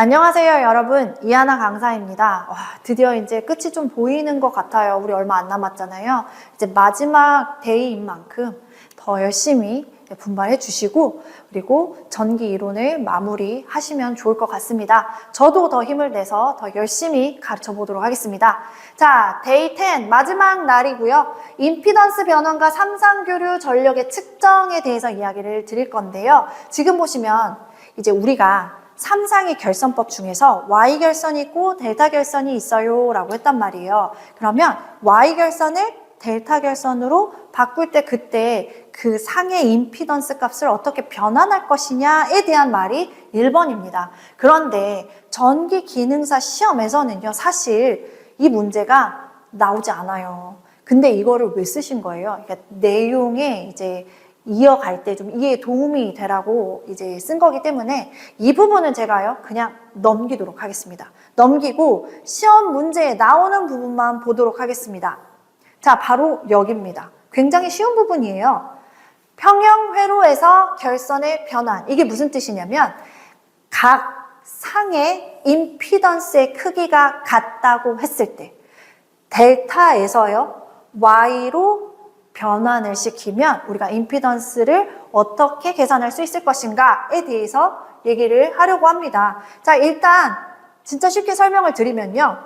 안녕하세요, 여러분. 이하나 강사입니다. 와, 드디어 이제 끝이 좀 보이는 것 같아요. 우리 얼마 안 남았잖아요. 이제 마지막 데이인 만큼 더 열심히 분발해 주시고, 그리고 전기 이론을 마무리하시면 좋을 것 같습니다. 저도 더 힘을 내서 더 열심히 가르쳐 보도록 하겠습니다. 자, 데이 10 마지막 날이고요. 임피던스 변환과 삼상교류 전력의 측정에 대해서 이야기를 드릴 건데요. 지금 보시면 이제 우리가 삼상의 결선법 중에서 Y결선이 있고 델타 결선이 있어요 라고 했단 말이에요. 그러면 Y결선을 델타 결선으로 바꿀 때 그때 그 상의 임피던스 값을 어떻게 변환할 것이냐에 대한 말이 1번입니다. 그런데 전기 기능사 시험에서는요, 사실 이 문제가 나오지 않아요. 근데 이거를 왜 쓰신 거예요? 그러니까 내용에 이제 이어갈 때 좀 이해에 도움이 되라고 이제 쓴 거기 때문에 이 부분은 제가요 그냥 넘기도록 하겠습니다. 넘기고 시험 문제에 나오는 부분만 보도록 하겠습니다. 자, 바로 여기입니다. 굉장히 쉬운 부분이에요. 평형 회로에서 결선의 변환. 이게 무슨 뜻이냐면 각 상의 임피던스의 크기가 같다고 했을 때 델타에서요 Y로 변환을 시키면 우리가 임피던스를 어떻게 계산할 수 있을 것인가에 대해서 얘기를 하려고 합니다. 자, 일단 진짜 쉽게 설명을 드리면요.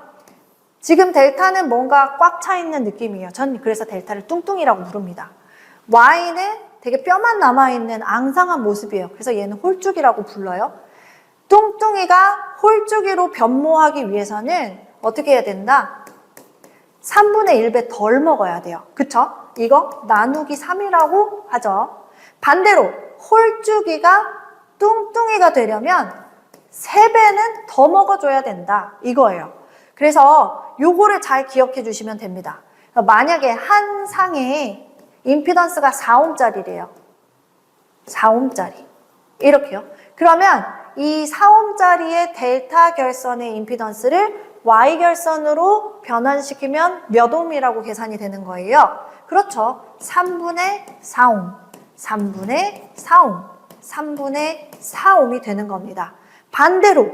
지금 델타는 뭔가 꽉 차 있는 느낌이에요. 전 그래서 델타를 뚱뚱이라고 부릅니다. Y는 되게 뼈만 남아있는 앙상한 모습이에요. 그래서 얘는 홀쭉이라고 불러요. 뚱뚱이가 홀쭉이로 변모하기 위해서는 어떻게 해야 된다? 3분의 1배 덜 먹어야 돼요. 그쵸? 이거 나누기 3이라고 하죠. 반대로 홀쭉이가 뚱뚱이가 되려면 3배는 더 먹어줘야 된다. 이거예요. 그래서 요거를 잘 기억해 주시면 됩니다. 만약에 한 상에 임피던스가 4옴짜리래요. 4옴짜리. 이렇게요. 그러면 이 4옴짜리의 델타 결선의 임피던스를 Y결선으로 변환시키면 몇 옴이라고 계산이 되는 거예요? 그렇죠. 3분의 4옴, 3분의 4옴, 3분의 4옴이 되는 겁니다. 반대로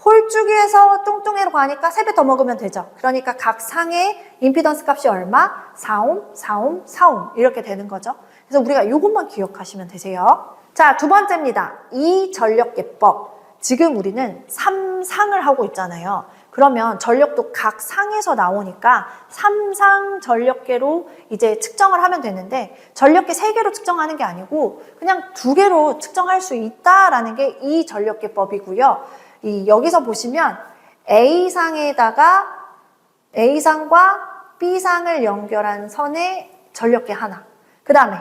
홀쭉이에서 뚱뚱이로 가니까 3배 더 먹으면 되죠. 그러니까 각 상의 임피던스 값이 얼마? 4옴, 4옴, 4옴 이렇게 되는 거죠. 그래서 우리가 이것만 기억하시면 되세요. 자, 두 번째입니다. 이 전력계법. 지금 우리는 3상을 하고 있잖아요. 그러면 전력도 각 상에서 나오니까 3상 전력계로 이제 측정을 하면 되는데 전력계 3개로 측정하는 게 아니고 그냥 2개로 측정할 수 있다라는 게 이 전력계법이고요. 여기서 보시면 A상에다가 A상과 B상을 연결한 선의 전력계 하나, 그 다음에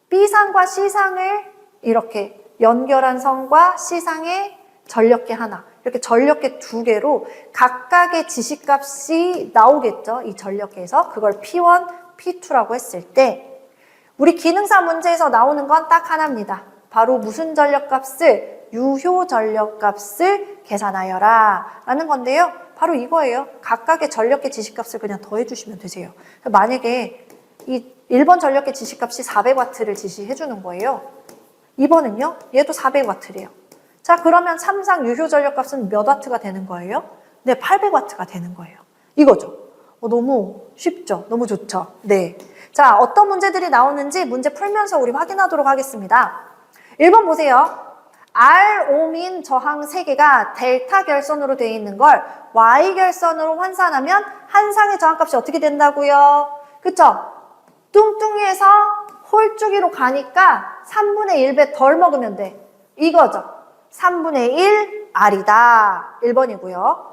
B상과 C상을 이렇게 연결한 선과 C상의 전력계 하나, 이렇게 전력계 2개로 각각의 지시값이 나오겠죠. 이 전력계에서 그걸 P1, P2라고 했을 때 우리 기능사 문제에서 나오는 건 딱 하나입니다. 바로 무슨 전력값을? 유효 전력값을 계산하여라 라는 건데요. 바로 이거예요. 각각의 전력계 지시값을 그냥 더해 주시면 되세요. 만약에 이 1번 전력계 지시값이 400W를 지시해 주는 거예요. 2번은요. 얘도 400W래요. 자, 그러면 3상 유효 전력값은 몇 와트가 되는 거예요? 네, 800W가 되는 거예요. 이거죠. 너무 쉽죠? 너무 좋죠? 네. 자, 어떤 문제들이 나오는지 문제 풀면서 우리 확인하도록 하겠습니다. 1번 보세요. R옴인 저항 3개가 델타 결선으로 되어 있는 걸 Y 결선으로 환산하면 한 상의 저항값이 어떻게 된다고요? 그쵸? 뚱뚱이에서 홀쭉이로 가니까 3분의 1배 덜 먹으면 돼. 이거죠. 3분의 1 R이다. 1번이고요.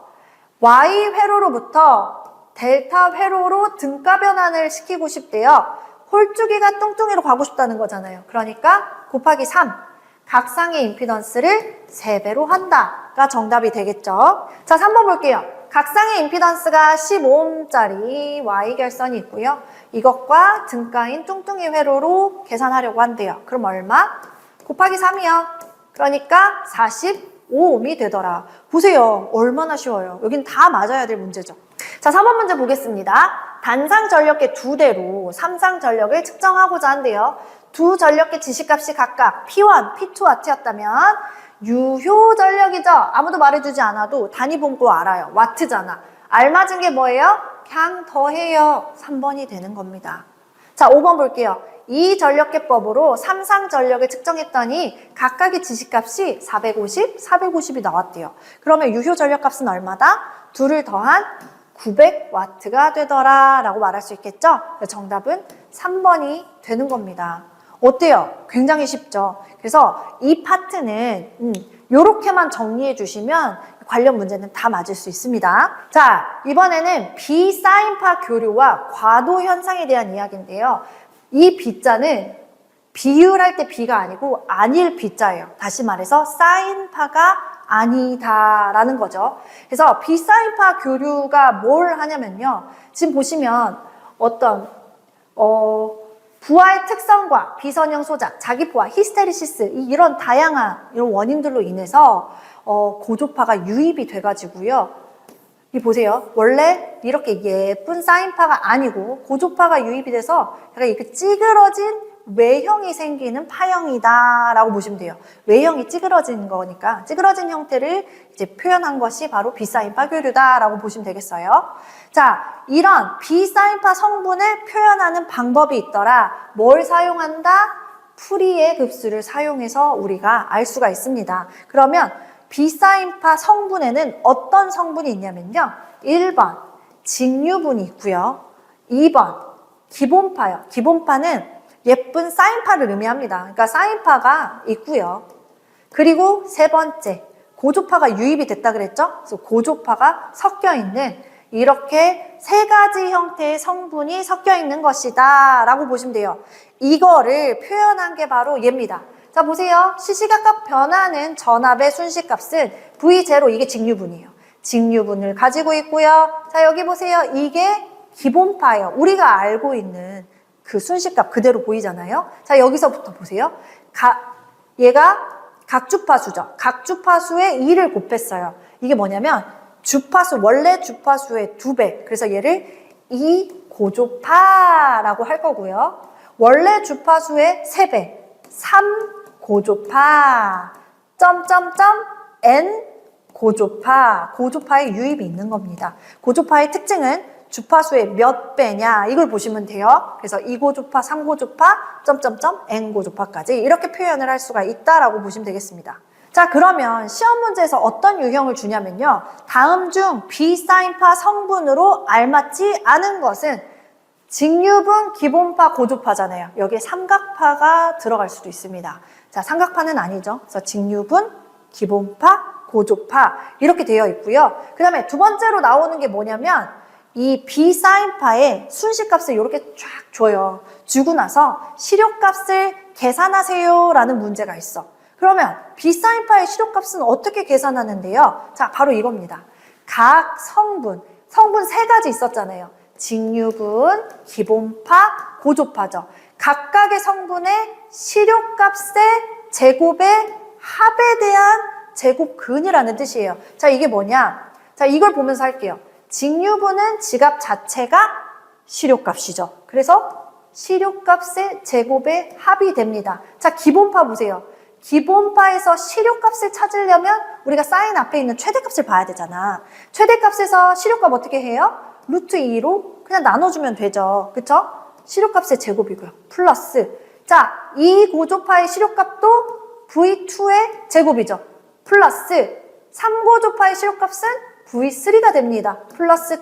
Y 회로로부터 델타 회로로 등가 변환을 시키고 싶대요. 홀쭉이가 뚱뚱이로 가고 싶다는 거잖아요. 그러니까 곱하기 3. 각 상의 임피던스를 3배로 한다가 정답이 되겠죠. 자, 3번 볼게요. 각 상의 임피던스가 15옴짜리 Y결선이 있고요. 이것과 등가인 뚱뚱이 회로로 계산하려고 한대요. 그럼 얼마? 곱하기 3이요. 그러니까 45옴이 되더라. 보세요. 얼마나 쉬워요. 여긴 다 맞아야 될 문제죠. 자, 4번 문제 보겠습니다. 단상 전력계 2대로 3상 전력을 측정하고자 한대요. 두 전력계 지시값이 각각 P1, P2 와트였다면 유효 전력이죠. 아무도 말해주지 않아도 단위 보고 알아요. 와트잖아. 알맞은 게 뭐예요? 그냥 더해요. 3번이 되는 겁니다. 자, 5번 볼게요. 이 전력계법으로 삼상 전력을 측정했더니 각각의 지시값이 450, 450이 나왔대요. 그러면 유효 전력값은 얼마다? 둘을 더한 900W가 되더라 라고 말할 수 있겠죠? 정답은 3번이 되는 겁니다. 어때요? 굉장히 쉽죠? 그래서 이 파트는 요렇게만 정리해 주시면 관련 문제는 다 맞을 수 있습니다. 자, 이번에는 비사인파 교류와 과도 현상에 대한 이야기인데요. 이 B자는 비율할 때 B가 아니고 아닐 B자예요. 다시 말해서 사인파가 아니다라는 거죠. 그래서 비사인파 교류가 뭘 하냐면요. 지금 보시면 어떤 부하의 특성과 비선형 소작, 자기포화, 히스테리시스 이런 다양한 이런 원인들로 인해서 고조파가 유입이 돼가지고요. 이 보세요. 원래 이렇게 예쁜 사인파가 아니고 고조파가 유입이 돼서 약간 이렇게 찌그러진 외형이 생기는 파형이다 라고 보시면 돼요. 외형이 찌그러진 거니까 찌그러진 형태를 이제 표현한 것이 바로 비사인파 교류다 라고 보시면 되겠어요. 자, 이런 비사인파 성분을 표현하는 방법이 있더라. 뭘 사용한다? 프리의 급수를 사용해서 우리가 알 수가 있습니다. 그러면 비사인파 성분에는 어떤 성분이 있냐면요. 1번 직류분이 있고요. 2번 기본파요. 기본파는 예쁜 사인파를 의미합니다. 그러니까 사인파가 있고요. 그리고 세 번째 고조파가 유입이 됐다 그랬죠? 그래서 고조파가 섞여 있는 이렇게 세 가지 형태의 성분이 섞여 있는 것이다 라고 보시면 돼요. 이거를 표현한 게 바로 얘입니다. 자, 보세요. 시시각각 변하는 전압의 순식값은 V0, 이게 직류분이에요. 직류분을 가지고 있고요. 자, 여기 보세요. 이게 기본파예요. 우리가 알고 있는 그 순식값 그대로 보이잖아요. 자, 여기서부터 보세요. 얘가 각주파수죠. 각주파수의 2를 곱했어요. 이게 뭐냐면 주파수, 원래 주파수의 2배. 그래서 얘를 2 고조파라고 할 거고요. 원래 주파수의 3배. 3 고조파, N 고조파, 고조파의 유입이 있는 겁니다. 고조파의 특징은 주파수의 몇 배냐 이걸 보시면 돼요. 그래서 2고조파, 3고조파, N 고조파까지 이렇게 표현을 할 수가 있다라고 보시면 되겠습니다. 자, 그러면 시험 문제에서 어떤 유형을 주냐면요. 다음 중 비사인파 성분으로 알맞지 않은 것은 직류분, 기본파, 고조파잖아요. 여기에 삼각파가 들어갈 수도 있습니다. 자, 삼각파는 아니죠. 그래서 직류분, 기본파, 고조파 이렇게 되어 있고요. 그 다음에 두 번째로 나오는 게 뭐냐면 이 비사인파의 순식값을 이렇게 쫙 줘요. 주고 나서 실효값을 계산하세요 라는 문제가 있어. 그러면 비사인파의 실효값은 어떻게 계산하는데요? 자, 바로 이겁니다. 각 성분 세 가지 있었잖아요. 직류분, 기본파, 고조파죠. 각각의 성분의 실효값의 제곱의 합에 대한 제곱근이라는 뜻이에요. 자, 이게 뭐냐? 자, 이걸 보면서 할게요. 직류분은 지갑 자체가 실효값이죠. 그래서 실효값의 제곱의 합이 됩니다. 자, 기본파 보세요. 기본파에서 실효값을 찾으려면 우리가 사인 앞에 있는 최대값을 봐야 되잖아. 최대값에서 실효값 어떻게 해요? 루트 2로 그냥 나눠주면 되죠. 그쵸? 실효값의 제곱이고요. 플러스. 자, 이 고조파의 실효값도 V2의 제곱이죠. 플러스 3고조파의 실효값은 V3가 됩니다. 플러스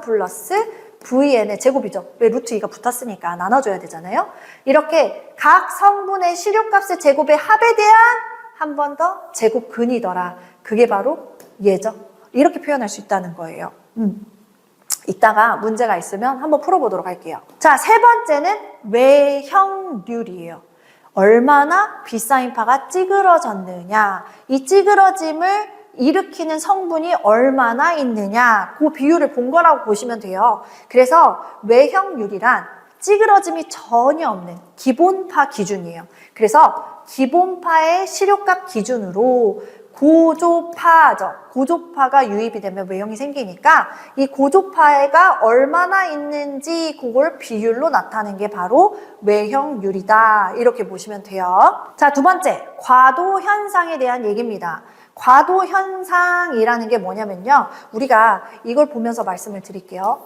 플러스 VN의 제곱이죠. 왜 루트 2가 붙었으니까 나눠줘야 되잖아요. 이렇게 각 성분의 실효값의 제곱의 합에 대한 한 번 더 제곱근이더라. 그게 바로 얘죠. 이렇게 표현할 수 있다는 거예요. 이따가 문제가 있으면 한번 풀어보도록 할게요. 자, 세 번째는 외형률이에요. 얼마나 비사인파가 찌그러졌느냐. 이 찌그러짐을 일으키는 성분이 얼마나 있느냐. 그 비율을 본 거라고 보시면 돼요. 그래서 외형률이란 찌그러짐이 전혀 없는 기본파 기준이에요. 그래서 기본파의 실효값 기준으로 고조파죠. 고조파가 유입이 되면 외형이 생기니까 이 고조파가 얼마나 있는지 그걸 비율로 나타내는 게 바로 외형률이다. 이렇게 보시면 돼요. 자, 두 번째, 과도 현상에 대한 얘기입니다. 과도 현상이라는 게 뭐냐면요. 우리가 이걸 보면서 말씀을 드릴게요.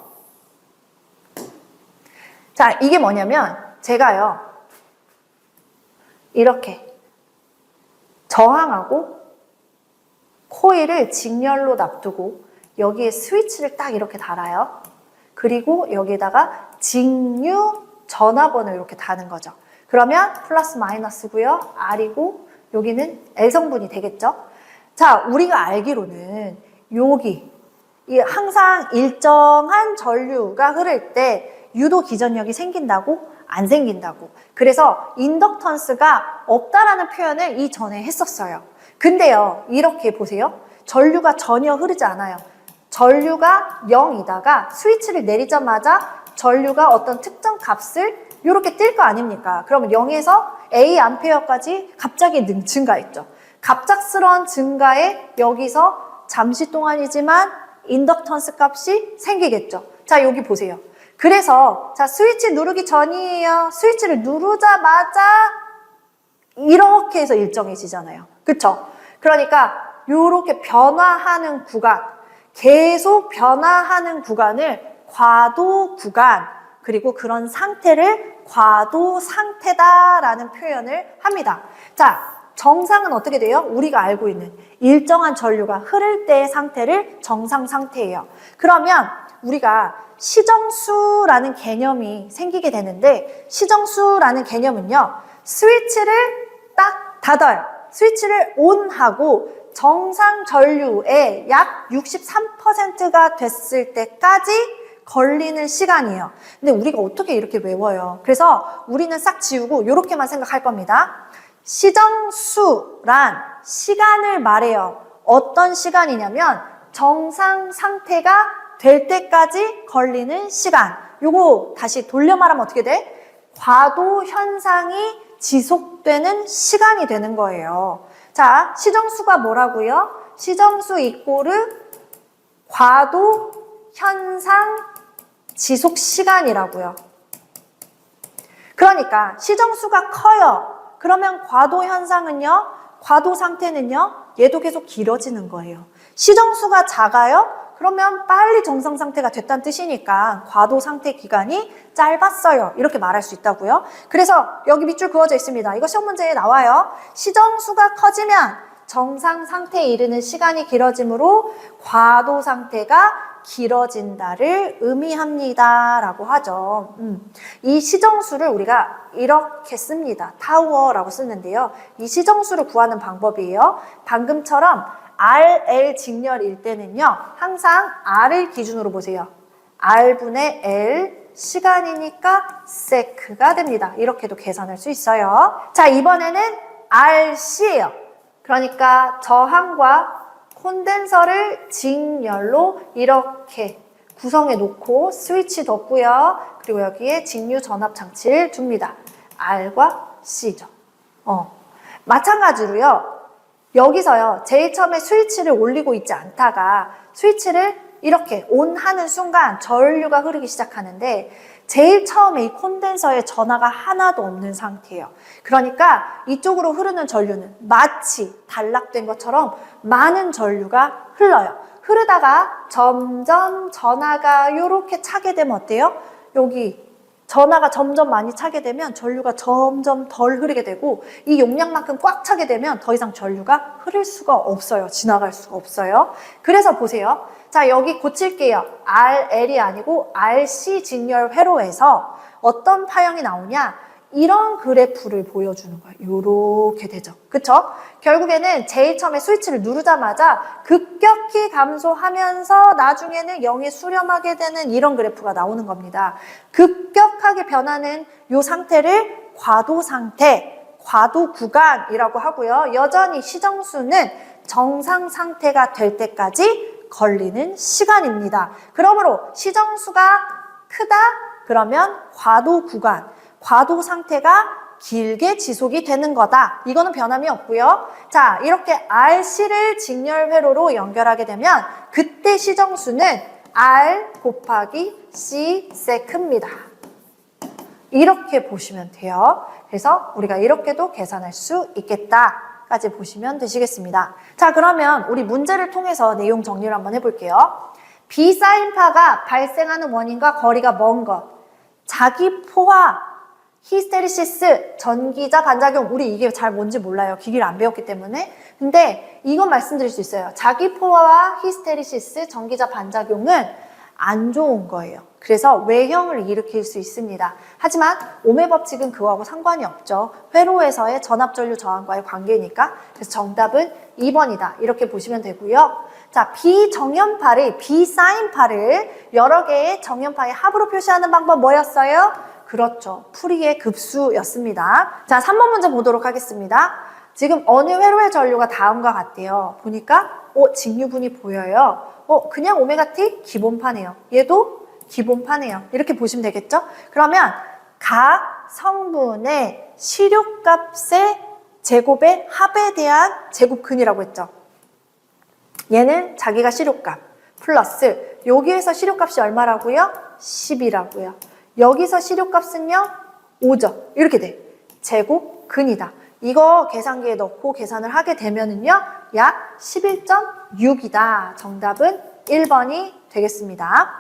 자, 이게 뭐냐면 제가요. 이렇게 저항하고 코일을 직렬로 놔두고 여기에 스위치를 딱 이렇게 달아요. 그리고 여기에다가 직류 전화번을 이렇게 다는 거죠. 그러면 플러스 마이너스고요. R이고 여기는 L 성분이 되겠죠. 자, 우리가 알기로는 여기 항상 일정한 전류가 흐를 때 유도 기전력이 생긴다고? 안 생긴다고. 그래서 인덕턴스가 없다라는 표현을 이전에 했었어요. 근데요, 이렇게 보세요. 전류가 전혀 흐르지 않아요. 전류가 0이다가 스위치를 내리자마자 전류가 어떤 특정 값을 이렇게 뜰 거 아닙니까? 그러면 0에서 A 암페어까지 갑자기 증가했죠. 갑작스러운 증가에 여기서 잠시 동안이지만 인덕턴스 값이 생기겠죠. 자, 여기 보세요. 그래서 자, 스위치 누르기 전이에요. 스위치를 누르자마자 이렇게 해서 일정해지잖아요. 그쵸? 그러니까 이렇게 변화하는 구간, 계속 변화하는 구간을 과도 구간, 그리고 그런 상태를 과도 상태다라는 표현을 합니다. 자, 정상은 어떻게 돼요? 우리가 알고 있는 일정한 전류가 흐를 때의 상태를 정상 상태예요. 그러면 우리가 시정수라는 개념이 생기게 되는데 시정수라는 개념은요. 스위치를 딱 닫아요. 스위치를 ON하고 정상 전류의 약 63%가 됐을 때까지 걸리는 시간이에요. 근데 우리가 어떻게 이렇게 외워요? 그래서 우리는 싹 지우고 이렇게만 생각할 겁니다. 시정수란 시간을 말해요. 어떤 시간이냐면 정상 상태가 될 때까지 걸리는 시간. 요거 다시 돌려 말하면 어떻게 돼? 과도 현상이 지속되는 시간이 되는 거예요. 자, 시정수가 뭐라고요? 시정수 이꼬르 과도 현상 지속 시간이라고요. 그러니까 시정수가 커요. 그러면 과도 현상은요? 과도 상태는요? 얘도 계속 길어지는 거예요. 시정수가 작아요? 그러면 빨리 정상 상태가 됐다는 뜻이니까 과도 상태 기간이 짧았어요. 이렇게 말할 수 있다고요. 그래서 여기 밑줄 그어져 있습니다. 이거 시험 문제에 나와요. 시정수가 커지면 정상 상태에 이르는 시간이 길어지므로 과도 상태가 길어진다를 의미합니다. 라고 하죠. 이 시정수를 우리가 이렇게 씁니다. 타우어라고 쓰는데요. 이 시정수를 구하는 방법이에요. 방금처럼 RL 직렬일 때는요. 항상 R을 기준으로 보세요. R분의 L 시간이니까 세크가 됩니다. 이렇게도 계산할 수 있어요. 자, 이번에는 RC예요. 그러니까 저항과 콘덴서를 직렬로 이렇게 구성해 놓고 스위치 뒀고요. 그리고 여기에 직류 전압 장치를 둡니다. R과 C죠. 마찬가지로요. 여기서요. 제일 처음에 스위치를 올리고 있지 않다가 스위치를 이렇게 ON하는 순간 전류가 흐르기 시작하는데 제일 처음에 이 콘덴서에 전하가 하나도 없는 상태예요. 그러니까 이쪽으로 흐르는 전류는 마치 단락된 것처럼 많은 전류가 흘러요. 흐르다가 점점 전하가 이렇게 차게 되면 어때요? 여기 전하가 점점 많이 차게 되면 전류가 점점 덜 흐르게 되고 이 용량만큼 꽉 차게 되면 더 이상 전류가 흐를 수가 없어요. 지나갈 수가 없어요. 그래서 보세요. 자, 여기 고칠게요. RL이 아니고 RC 직렬 회로에서 어떤 파형이 나오냐? 이런 그래프를 보여주는 거예요. 요렇게 되죠. 그쵸? 결국에는 제일 처음에 스위치를 누르자마자 급격히 감소하면서 나중에는 0에 수렴하게 되는 이런 그래프가 나오는 겁니다. 급격하게 변하는 요 상태를 과도 상태, 과도 구간이라고 하고요. 여전히 시정수는 정상 상태가 될 때까지 걸리는 시간입니다. 그러므로 시정수가 크다? 그러면 과도 구간, 과도 상태가 길게 지속이 되는 거다. 이거는 변함이 없고요. 자, 이렇게 RC를 직렬회로로 연결하게 되면 그때 시정수는 R 곱하기 C 세크입니다. 이렇게 보시면 돼요. 그래서 우리가 이렇게도 계산할 수 있겠다까지 보시면 되시겠습니다. 자, 그러면 우리 문제를 통해서 내용 정리를 한번 해볼게요. 비사인파가 발생하는 원인과 거리가 먼 것. 자기포화 히스테리시스, 전기자 반작용. 우리 이게 잘 뭔지 몰라요. 기기를 안 배웠기 때문에. 근데 이건 말씀드릴 수 있어요. 자기포화와 히스테리시스, 전기자 반작용은 안 좋은 거예요. 그래서 외형을 일으킬 수 있습니다. 하지만 오메 법칙은 그거하고 상관이 없죠. 회로에서의 전압전류 저항과의 관계니까. 그래서 정답은 2번이다. 이렇게 보시면 되고요. 자, 비정연파를, 비사인파를 여러 개의 정연파의 합으로 표시하는 방법 뭐였어요? 그렇죠. 풀이의 급수였습니다. 자, 3번 문제 보도록 하겠습니다. 지금 어느 회로의 전류가 다음과 같대요. 보니까 직류분이 보여요. 그냥 오메가-T 기본파네요. 얘도 기본파네요. 이렇게 보시면 되겠죠? 그러면 각 성분의 시료값의 제곱의 합에 대한 제곱근이라고 했죠. 얘는 자기가 시료값 플러스 여기에서 시료값이 얼마라고요? 10이라고요. 여기서 시료값은요? 5죠. 이렇게 돼. 제곱근이다. 이거 계산기에 넣고 계산을 하게 되면은요, 약 11.6이다. 정답은 1번이 되겠습니다.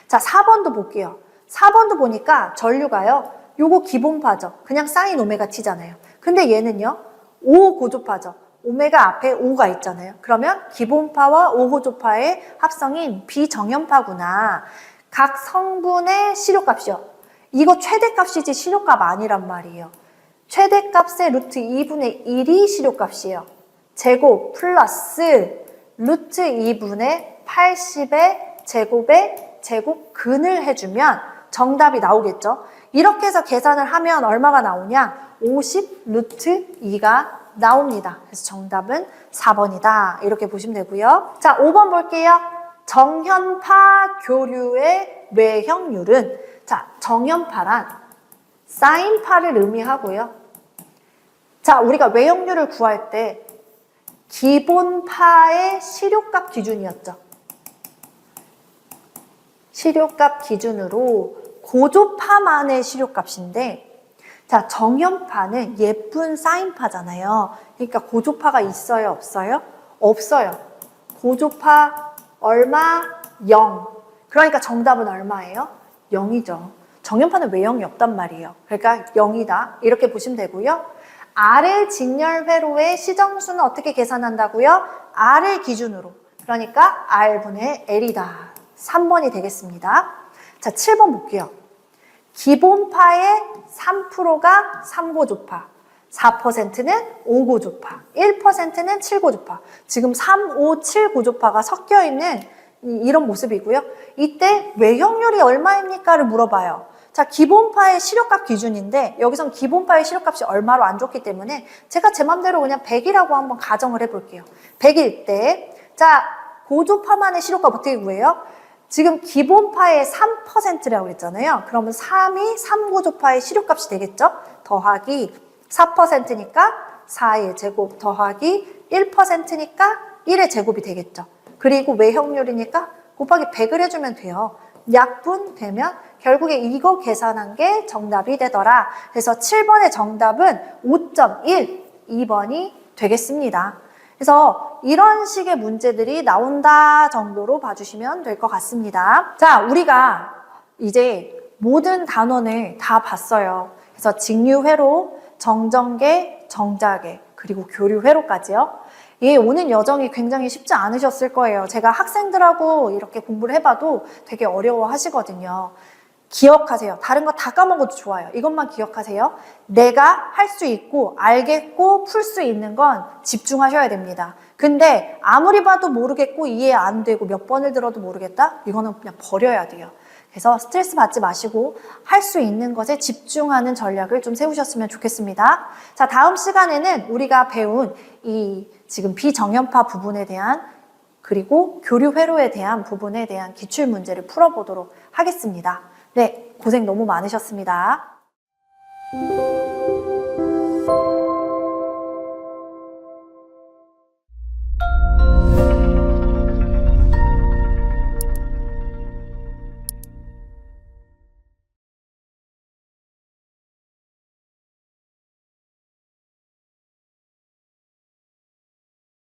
자, 4번도 볼게요. 4번도 보니까 전류가요, 요거 기본파죠. 그냥 사인 오메가 T잖아요. 근데 얘는요, 5 고조파죠. 오메가 앞에 5가 있잖아요. 그러면 기본파와 5 고조파의 합성인 비정연파구나. 각 성분의 시료값이요. 이거 최대값이지 시료값 아니란 말이에요. 최대값의 루트 2분의 1이 시료값이에요. 제곱 플러스 루트 2분의 80의 제곱의 제곱근을 해주면 정답이 나오겠죠. 이렇게 해서 계산을 하면 얼마가 나오냐? 50 루트 2가 나옵니다. 그래서 정답은 4번이다. 이렇게 보시면 되고요. 자, 5번 볼게요. 정연파 교류의 외형률은, 자, 정연파란 사인파를 의미하고요. 자, 우리가 외형률을 구할 때 기본파의 시료값 기준이었죠. 시료값 기준으로 고조파만의 시료값인데, 자, 정연파는 예쁜 사인파잖아요. 그러니까 고조파가 있어요, 없어요? 없어요. 고조파 얼마? 0. 그러니까 정답은 얼마예요? 0이죠. 정연파는 외형이 없단 말이에요. 그러니까 0이다. 이렇게 보시면 되고요. R의 직렬회로의 시정수는 어떻게 계산한다고요? R을 기준으로. 그러니까 R분의 L이다. 3번이 되겠습니다. 자, 7번 볼게요. 기본파의 3%가 3고조파, 4%는 5고조파, 1%는 7고조파. 지금 3, 5, 7고조파가 섞여 있는 이런 모습이고요. 이때 외형률이 얼마입니까를 물어봐요. 자, 기본파의 시료값 기준인데 여기선 기본파의 시료값이 얼마로 안 좋기 때문에 제가 제 맘대로 그냥 100이라고 한번 가정을 해볼게요. 100일 때, 자, 고조파만의 시료값 어떻게 구해요? 지금 기본파의 3%라고 했잖아요. 그러면 3이 3고조파의 시료값이 되겠죠? 더하기 4%니까 4의 제곱 더하기 1%니까 1의 제곱이 되겠죠. 그리고 외형률이니까 곱하기 100을 해주면 돼요. 약분되면 결국에 이거 계산한 게 정답이 되더라. 그래서 7번의 정답은 5.1, 2번이 되겠습니다. 그래서 이런 식의 문제들이 나온다 정도로 봐주시면 될 것 같습니다. 자, 우리가 이제 모든 단원을 다 봤어요. 그래서 직류회로, 정전계, 정자계, 그리고 교류회로까지요. 예, 오는 여정이 굉장히 쉽지 않으셨을 거예요. 제가 학생들하고 이렇게 공부를 해봐도 되게 어려워 하시거든요. 기억하세요. 다른 거 다 까먹어도 좋아요. 이것만 기억하세요. 내가 할 수 있고 알겠고 풀 수 있는 건 집중하셔야 됩니다. 근데 아무리 봐도 모르겠고 이해 안 되고 몇 번을 들어도 모르겠다? 이거는 그냥 버려야 돼요. 그래서 스트레스 받지 마시고 할 수 있는 것에 집중하는 전략을 좀 세우셨으면 좋겠습니다. 자, 다음 시간에는 우리가 배운 이 지금 비정연파 부분에 대한 그리고 교류 회로에 대한 부분에 대한 기출 문제를 풀어보도록 하겠습니다. 네, 고생 너무 많으셨습니다.